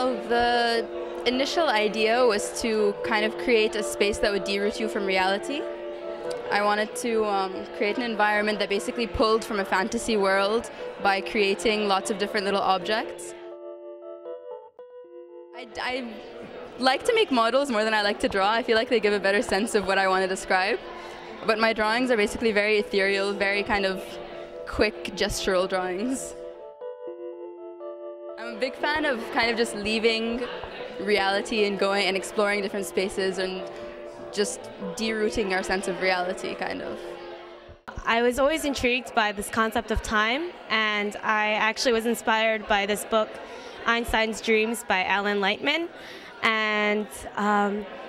Well, the initial idea was to kind of create a space that would deroot you from reality. I wanted to create an environment that basically pulled from a fantasy world by creating lots of different little objects. I like to make models more than I like to draw. I feel like they give a better sense of what I want to describe. But my drawings are basically very ethereal, very kind of quick gestural drawings. I'm a big fan of kind of just leaving reality and going and exploring different spaces and just derooting our sense of reality, kind of. I was always intrigued by this concept of time, and I actually was inspired by this book, Einstein's Dreams by Alan Lightman, and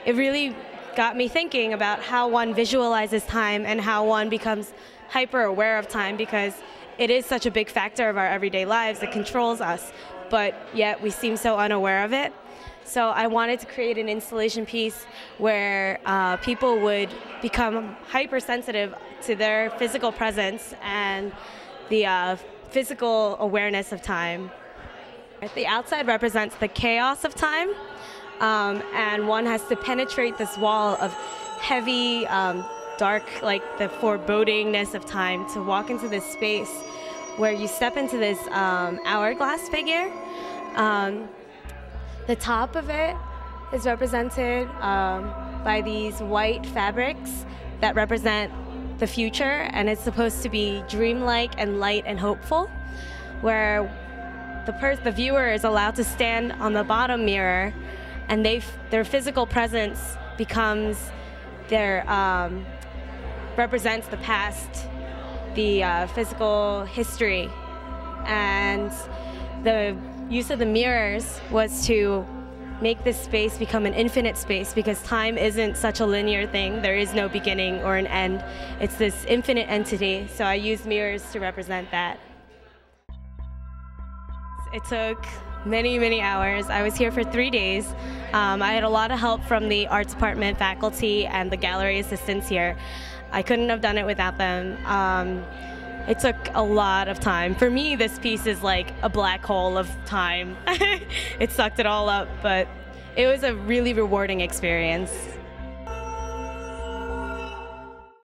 it really got me thinking about how one visualizes time and how one becomes hyper aware of time, because it is such a big factor of our everyday lives. It controls us, but yet we seem so unaware of it. So I wanted to create an installation piece where people would become hypersensitive to their physical presence and the physical awareness of time. The outside represents the chaos of time, and one has to penetrate this wall of heavy, dark, like the forebodingness of time, to walk into this space where you step into this hourglass figure. The top of it is represented by these white fabrics that represent the future, and it's supposed to be dreamlike and light and hopeful, where the viewer is allowed to stand on the bottom mirror, and their physical presence becomes represents the past, the physical history, and the use of the mirrors was to make this space become an infinite space, because time isn't such a linear thing. There is no beginning or an end. It's this infinite entity, so I used mirrors to represent that. It took many, many hours. I was here for 3 days. I had a lot of help from the arts department faculty and the gallery assistants here. I couldn't have done it without them. It took a lot of time. For me, this piece is like a black hole of time. It sucked it all up, but it was a really rewarding experience.